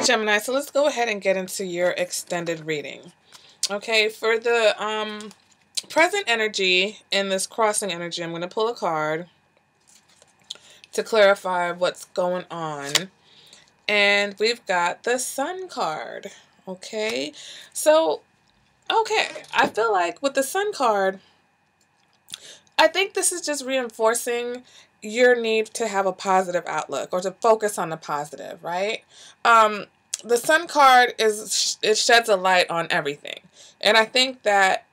Gemini, so let's go ahead and get into your extended reading. Okay, for the present energy in this crossing energy, I'm going to pull a card to clarify what's going on. And we've got the Sun card. Okay, so, I feel like with the Sun card, I think this is just reinforcing your need to have a positive outlook or to focus on the positive, right? The Sun card it sheds a light on everything. And I think that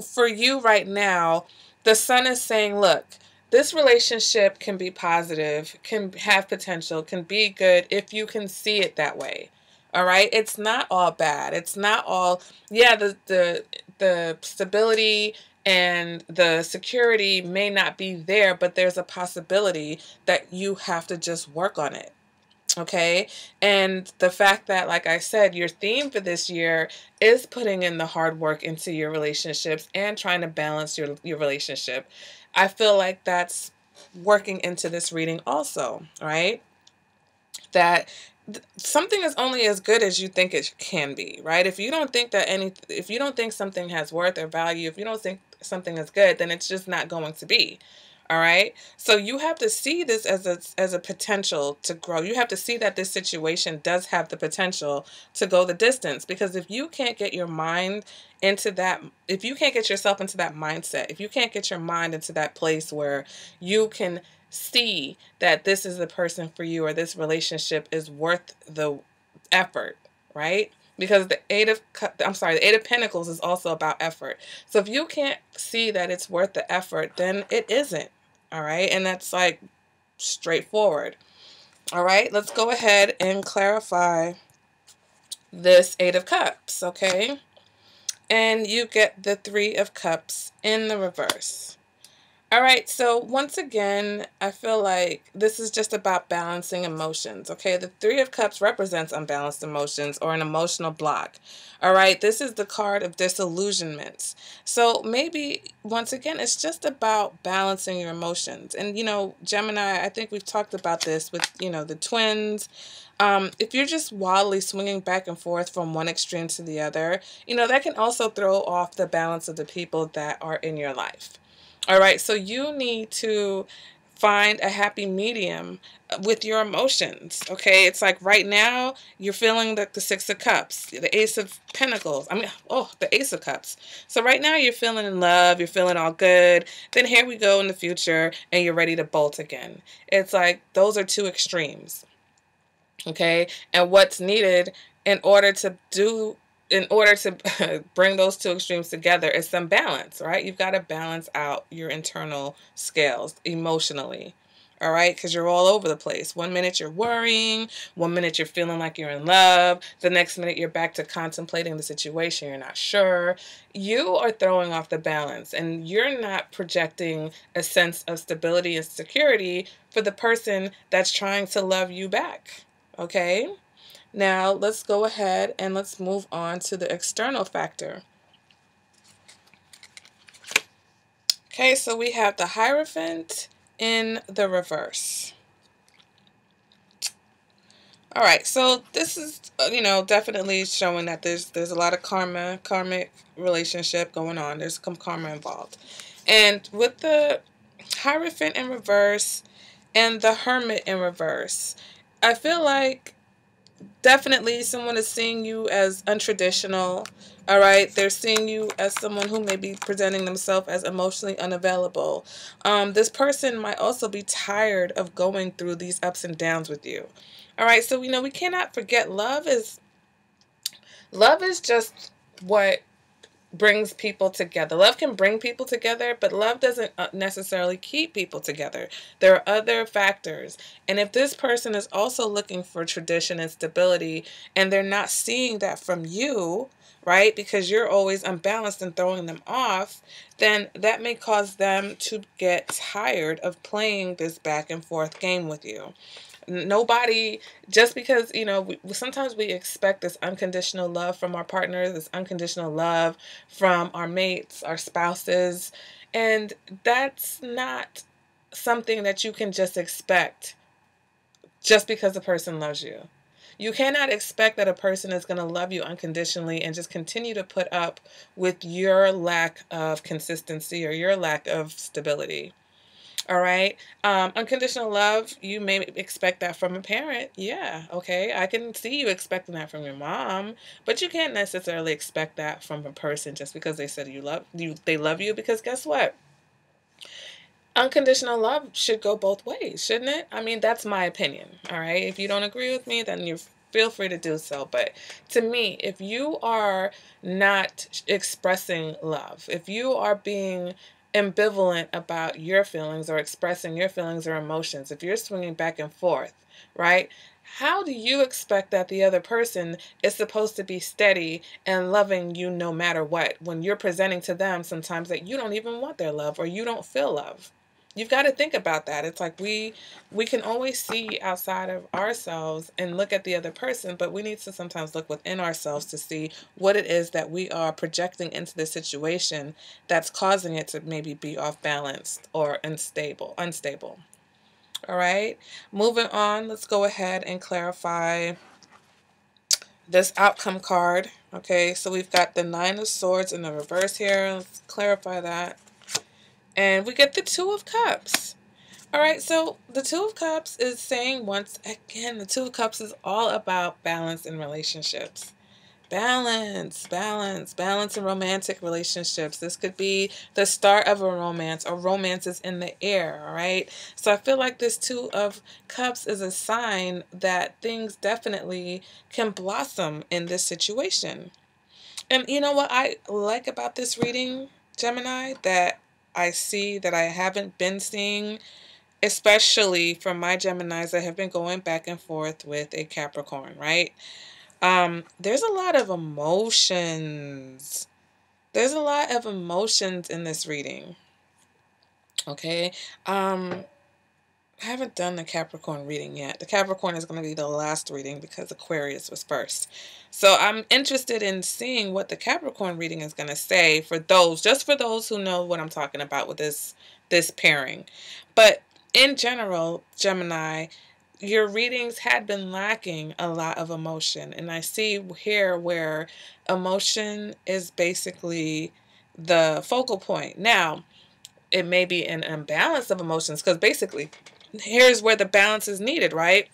for you right now, the Sun is saying, look, this relationship can be positive, can have potential, can be good if you can see it that way. All right? It's not all bad. It's not all, yeah, the stability and the security may not be there, but there's a possibility that you have to just work on it. Okay. And the fact that, like I said, your theme for this year is putting in the hard work into your relationships and trying to balance your relationship. I feel like that's working into this reading also, right? That something is only as good as you think it can be, right? If you don't think if you don't think something has worth or value, if you don't think something is good, then it's just not going to be. All right. So you have to see this as a potential to grow. You have to see that this situation does have the potential to go the distance, because if you can't get your mind into that, if you can't get yourself into that mindset, if you can't get your mind into that place where you can see that this is the person for you or this relationship is worth the effort, right? Because the Eight of Pentacles is also about effort. So if you can't see that it's worth the effort, then it isn't. All right. And that's like straightforward. All right. Let's go ahead and clarify this Eight of Cups. Okay. And you get the Three of Cups in the reverse. All right, so once again, I feel like this is just about balancing emotions, okay? The Three of Cups represents unbalanced emotions or an emotional block. All right, this is the card of disillusionments. So maybe, once again, it's just about balancing your emotions. And, Gemini, I think we've talked about this with, the twins. If you're just wildly swinging back and forth from one extreme to the other, that can also throw off the balance of the people that are in your life. All right, so you need to find a happy medium with your emotions, okay? It's like right now, you're feeling the Six of Cups, the Ace of Pentacles. The Ace of Cups. So right now, you're feeling in love, you're feeling all good. Then here we go in the future, and you're ready to bolt again. It's like those are two extremes, okay? And what's needed in order to bring those two extremes together is some balance, right? You've got to balance out your internal scales emotionally, all right? Because you're all over the place. One minute you're worrying, one minute you're feeling like you're in love, the next minute you're back to contemplating the situation, you're not sure. You are throwing off the balance, and you're not projecting a sense of stability and security for the person that's trying to love you back, okay? Now, let's go ahead and let's move on to the external factor. Okay, so we have the Hierophant in the reverse. All right, so this is, definitely showing that there's a lot of karmic relationship going on. There's some karma involved. And with the Hierophant in reverse and the Hermit in reverse, I feel like definitely someone is seeing you as untraditional, all right? They're seeing you as someone who may be presenting themselves as emotionally unavailable. This person might also be tired of going through these ups and downs with you, all right? So, we cannot forget love is just what brings people together. Love can bring people together, but love doesn't necessarily keep people together. There are other factors. And if this person is also looking for tradition and stability, and they're not seeing that from you, right, because you're always unbalanced and throwing them off, then that may cause them to get tired of playing this back and forth game with you. Nobody, just because, sometimes we expect this unconditional love from our partners, this unconditional love from our mates, our spouses, and that's not something that you can just expect just because the person loves you. You cannot expect that a person is going to love you unconditionally and just continue to put up with your lack of consistency or your lack of stability. All right. Unconditional love, you may expect that from a parent. Yeah. Okay. I can see you expecting that from your mom, but you can't necessarily expect that from a person just because they said they love you, because guess what? Unconditional love should go both ways, shouldn't it? I mean, that's my opinion. All right. If you don't agree with me, then you feel free to do so. But to me, if you are not expressing love, if you are being ambivalent about your feelings or expressing your feelings or emotions, if you're swinging back and forth, right? How do you expect that the other person is supposed to be steady and loving you no matter what, when you're presenting to them sometimes that you don't even want their love or you don't feel love? You've got to think about that. It's like we can always see outside of ourselves and look at the other person, but we need to sometimes look within ourselves to see what it is that we are projecting into the situation that's causing it to maybe be off balance or unstable. All right. Moving on, let's go ahead and clarify this outcome card. Okay, so we've got the Nine of Swords in the reverse here. Let's clarify that. And we get the Two of Cups. All right, so the Two of Cups is saying, once again, the Two of Cups is all about balance in relationships. Balance in romantic relationships. This could be the start of a romance, or romance is in the air, all right? So I feel like this Two of Cups is a sign that things definitely can blossom in this situation. And you know what I like about this reading, Gemini, that I see that I haven't been seeing, especially from my Geminis that have been going back and forth with a Capricorn, right? There's a lot of emotions. There's a lot of emotions in this reading. Okay. I haven't done the Capricorn reading yet. The Capricorn is going to be the last reading because Aquarius was first. So I'm interested in seeing what the Capricorn reading is going to say for those, just for those who know what I'm talking about with this pairing. But in general, Gemini, your readings had been lacking a lot of emotion. And I see here where emotion is basically the focal point. Now, it may be an imbalance of emotions, because basically here's where the balance is needed, right?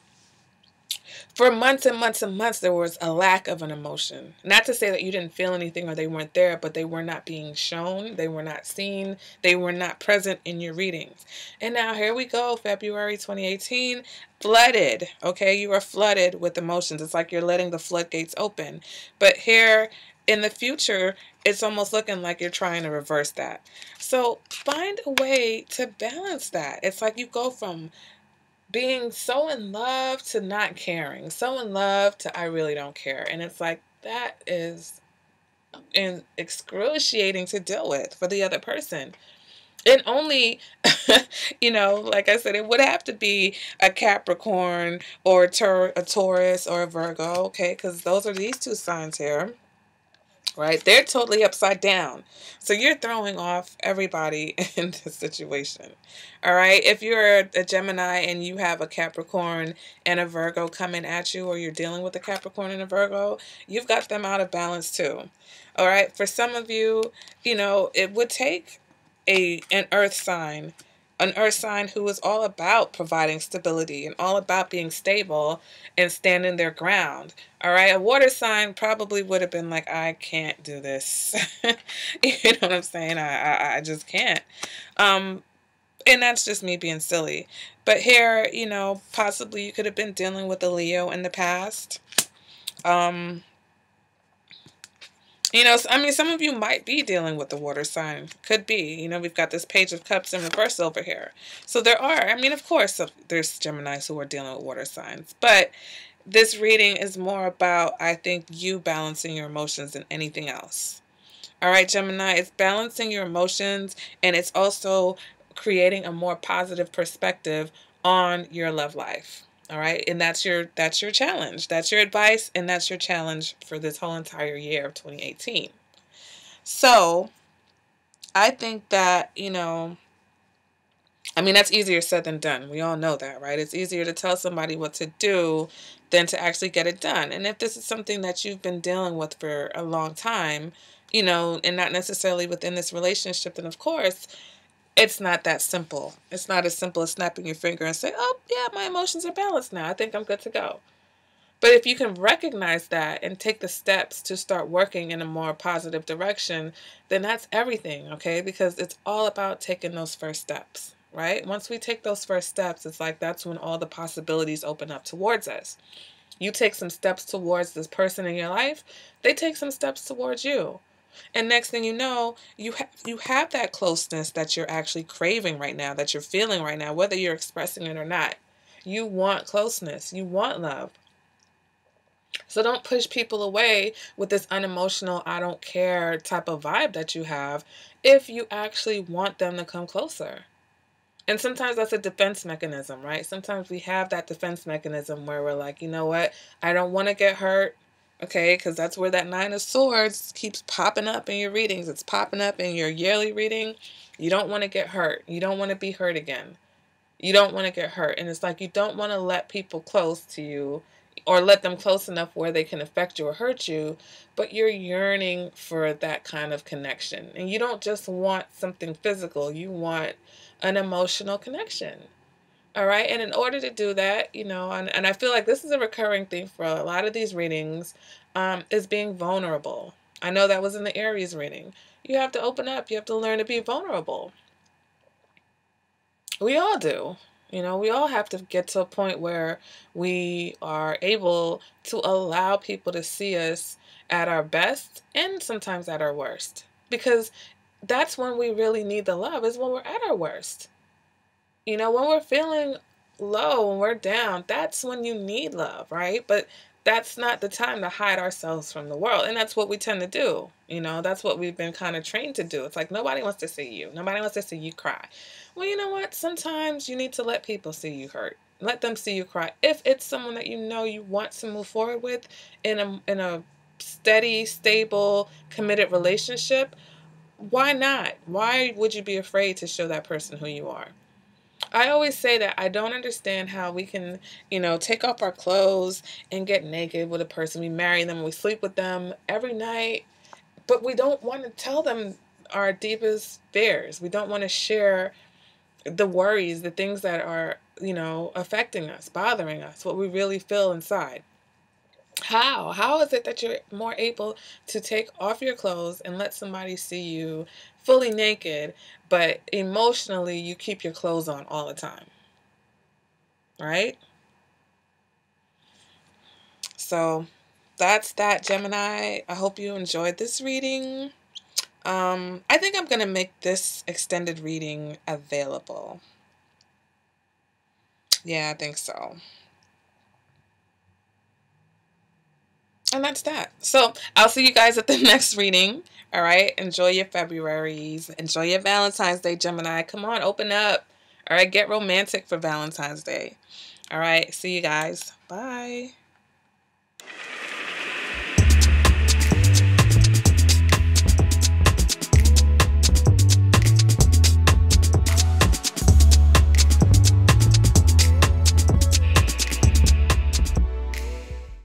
For months and months and months, there was a lack of an emotion. Not to say that you didn't feel anything or they weren't there, but they were not being shown. They were not seen. They were not present in your readings. And now here we go, February 2018, flooded. Okay, you are flooded with emotions. It's like you're letting the floodgates open. But here in the future, it's almost looking like you're trying to reverse that. So find a way to balance that. It's like you go from being so in love to not caring, so in love to I really don't care. And it's like that is excruciating to deal with for the other person. And only, like I said, it would have to be a Capricorn or a Taurus or a Virgo, okay? Because those are these two signs here. Right? They're totally upside down. So you're throwing off everybody in this situation. All right? If you're a Gemini and you have a Capricorn and a Virgo coming at you, or you're dealing with a Capricorn and a Virgo, you've got them out of balance too. All right? For some of you, it would take an earth sign. An earth sign who is all about providing stability and all about being stable and standing their ground. All right. A water sign probably would have been like, I can't do this. You know what I'm saying? I just can't. And that's just me being silly. But here, possibly you could have been dealing with a Leo in the past. Some of you might be dealing with the water sign. Could be. We've got this Page of Cups in reverse over here. So there are, of course, there's Geminis who are dealing with water signs. But this reading is more about, I think, you balancing your emotions than anything else. All right, Gemini, it's balancing your emotions, and it's also creating a more positive perspective on your love life. All right. And that's your challenge. That's your advice. And that's your challenge for this whole entire year of 2018. So I think that, I mean, that's easier said than done. We all know that, right? It's easier to tell somebody what to do than to actually get it done. And if this is something that you've been dealing with for a long time, you know, and not necessarily within this relationship, then of course, it's not that simple. It's not as simple as snapping your finger and say, oh, yeah, my emotions are balanced now. I think I'm good to go. But if you can recognize that and take the steps to start working in a more positive direction, then that's everything, okay? Because it's all about taking those first steps, right? Once we take those first steps, it's like that's when all the possibilities open up towards us. You take some steps towards this person in your life, they take some steps towards you. And next thing you know, you have that closeness that you're actually craving right now, that you're feeling right now, whether you're expressing it or not. You want closeness. You want love. So don't push people away with this unemotional, I don't care type of vibe that you have if you actually want them to come closer. And sometimes that's a defense mechanism, right? Sometimes we have that defense mechanism where we're like, you know what? I don't want to get hurt. Okay, because that's where that Nine of Swords keeps popping up in your readings. It's popping up in your yearly reading. You don't want to get hurt. You don't want to be hurt again. You don't want to get hurt. And it's like you don't want to let people close to you or let them close enough where they can affect you or hurt you, but you're yearning for that kind of connection. And you don't just want something physical. You want an emotional connection. All right. And in order to do that, you know, and I feel like this is a recurring thing for a lot of these readings, is being vulnerable. I know that was in the Aries reading. You have to open up. You have to learn to be vulnerable. We all do. You know, we all have to get to a point where we are able to allow people to see us at our best and sometimes at our worst. Because that's when we really need the love, is when we're at our worst. You know, when we're feeling low, when we're down, that's when you need love, right? But that's not the time to hide ourselves from the world. And that's what we tend to do. You know, that's what we've been kind of trained to do. It's like nobody wants to see you. Nobody wants to see you cry. Well, you know what? Sometimes you need to let people see you hurt. Let them see you cry. If it's someone that you know you want to move forward with in a steady, stable, committed relationship, why not? Why would you be afraid to show that person who you are? I always say that I don't understand how we can, you know, take off our clothes and get naked with a person. We marry them, we sleep with them every night, but we don't want to tell them our deepest fears. We don't want to share the worries, the things that are, you know, affecting us, bothering us, what we really feel inside. How? How is it that you're more able to take off your clothes and let somebody see you fully naked, but emotionally you keep your clothes on all the time? Right? So that's that, Gemini. I hope you enjoyed this reading. I think I'm going to make this extended reading available. Yeah, I think so. And that's that. So I'll see you guys at the next reading. All right. Enjoy your Februaries. Enjoy your Valentine's Day, Gemini. Come on, open up. All right. Get romantic for Valentine's Day. All right. See you guys. Bye.